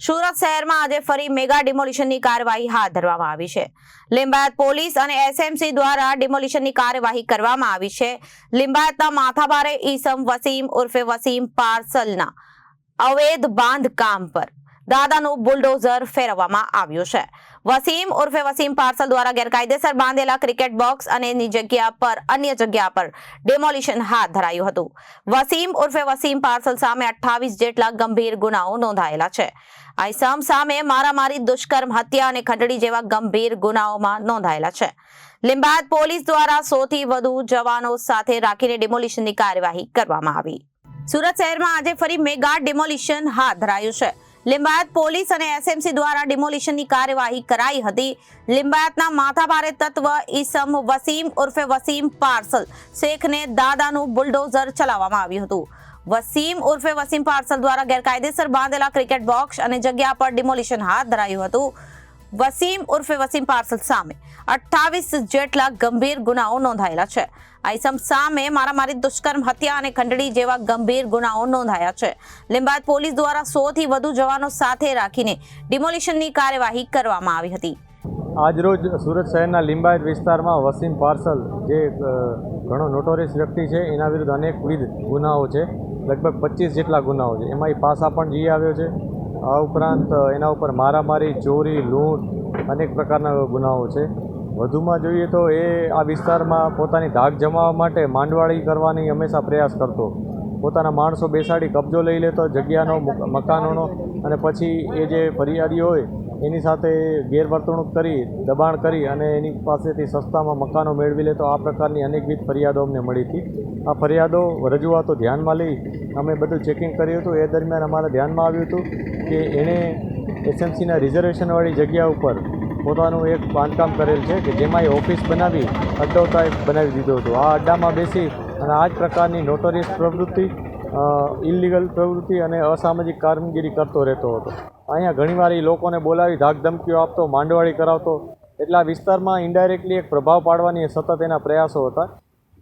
સુરત શહેરમાં આજે ફરી મેગા ડિમોલિશનની કાર્યવાહી હાથ ધરવામાં આવી છે. લિંબાયત પોલીસ અને એસએમસી દ્વારા ડિમોલિશનની કાર્યવાહી કરવામાં આવી છે. લિંબાયતના માથાભારે ઈસમ વસીમ ઉર્ફે વસીમ પાર્સલના અવૈધ બાંધકામ પર દાદાનું બુલડોઝર ફેરવવામાં આવ્યું છે. વસીમ ઉર્ફે વસીમ પાર્સલ દ્વારા ગેરકાયદેસર બાંધેલા ક્રિકેટ બોક્સ અને ની જગ્યા પર અન્ય જગ્યા પર ડેમોલિશન હાથ ધરાયું હતું. વસીમ ઉર્ફે વસીમ પાર્સલ સામે 28 જેટલા ગંભીર ગુનાઓ નોંધાયેલા છે. આ ઇસમ સામે મારામારી, દુષ્કર્મ, હત્યા અને ખંડણી જેવા ગંભીર ગુનાઓમાં નોંધાયેલા છે. લિંબાયત પોલીસ દ્વારા 100 થી વધુ જવાનો સાથે રાખીને ડિમોલિશનની કાર્યવાહી કરવામાં આવી. સુરત શહેરમાં આજે ફરી મેગા ડિમોલિશન હાથ ધરાયું છે. લિંબાયત પોલીસ અને એસએમસી દ્વારા ડિમોલિશનની કાર્યવાહી કરાઈ હતી. લિંબાયતના માથાભારે તત્વ ઈસમ વસીમ ઉર્ફે વસીમ પાર્સલ શેખને દાદાનું બુલડોઝર ચલાવવામાં આવ્યું હતું. વસીમ ઉર્ફે વસીમ પાર્સલ દ્વારા ગેરકાયદેસર બાંધેલા ક્રિકેટ બોક્સ અને જગ્યા પર ડિમોલિશન હાથ ધરાયું હતું. વસીમ ઉર્ફે વસીમ પાર્સલ સામે 28 જેટલા ગંભીર ગુનાઓ નોંધાયેલા છે. આ ઇસમ સામે મારામારી, દુષ્કર્મ, હત્યા અને ખંડણી જેવા ગંભીર ગુનાઓ નોંધાયા છે. લિંબાયત પોલીસ દ્વારા 100 થી વધુ જવાનો સાથે રાખીને ડિમોલિશનની કાર્યવાહી કરવામાં આવી હતી. આજરોજ સુરત શહેરના લિંબાયત વિસ્તારમાં વસીમ પાર્સલ જે ઘણો નોટોરિયસ વ્યક્તિ છે, એના વિરુદ્ધ અનેકવિધ ગુનાઓ છે. લગભગ 25 જેટલા ગુનાઓ છે. એમાં પાસા પણ જઈ આવ્યો છે. આ ઉપરાંત એના ઉપર મારામારી, ચોરી, લૂંટ અનેક પ્રકારના ગુનાઓ છે. વધુમાં જોઈએ તો એ આ વિસ્તારમાં પોતાની ધાક જમાવવા માટે માંડવાળી કરવાની હંમેશા પ્રયાસ કરતો. પોતાના માણસો બેસાડી કબજો લઈ લેતો જગ્યાનો, મકાનોનો, અને પછી એ જે ફરિયાદી હોય એની સાથે ગેરવર્તણૂક કરી, દબાણ કરી અને એની પાસેથી સસ્તામાં મકાનો મેળવી લેતો. આ પ્રકારની અનેકવિધ ફરિયાદો અમને મળી હતી. આ ફરિયાદો, રજૂઆતો ધ્યાનમાં લઈ અમે બધું ચેકિંગ કર્યું હતું. એ દરમિયાન અમારે ધ્યાનમાં આવ્યું હતું કે એણે એસએમસીના રિઝર્વેશનવાળી જગ્યા ઉપર પોતાનું એક બાંધકામ કરેલ છે કે જેમાં એ ઓફિસ બનાવી અડ્ડો ટાઈપ બનાવી દીધો હતો. આ અડ્ડામાં બેસી અને આ જ પ્રકારની નોટોરિયસ પ્રવૃત્તિ, ઇલીગલ પ્રવૃત્તિ અને અસામાજિક કામગીરી કરતો રહેતો હતો. અહીંયા ઘણીવાર એ લોકોને બોલાવી ધાક ધમકીઓ આપતો, માંડવાળી કરાવતો. એટલે આ વિસ્તારમાં ઇન્ડાયરેક્ટલી એક પ્રભાવ પાડવાની સતત એના પ્રયાસો હતા.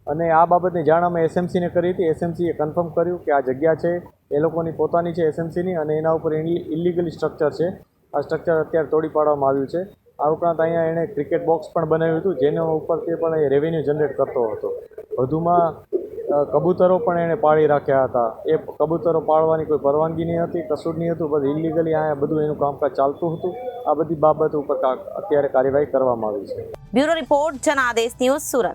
અને આ બાબતની જાણ અમે એસએમસીને કરી હતી. એસએમસીએ કન્ફર્મ કર્યું કે આ જગ્યા છે એ લોકોની પોતાની છે, એસએમસીની, અને એના ઉપર ઇલીગલી સ્ટ્રક્ચર છે. આ સ્ટ્રક્ચર અત્યારે તોડી પાડવામાં આવ્યું છે. આ ઉપરાંત અહીંયા એણે ક્રિકેટ બોક્સ પણ બનાવ્યું હતું, જેના ઉપરથી પણ એ રેવન્યુ જનરેટ કરતો હતો. વધુમાં કબૂતરો પણ એણે પાળી રાખ્યા હતા. એ કબૂતરો પાળવાની કોઈ પરવાનગી નહીં હતી, કશું જ નહીં હતું. બધું ઇલીગલી અહીંયા બધું એનું કામકાજ ચાલતું હતું. આ બધી બાબત ઉપર અત્યારે કાર્યવાહી કરવામાં આવી છે. Bureau report, Janadesh news, Surat.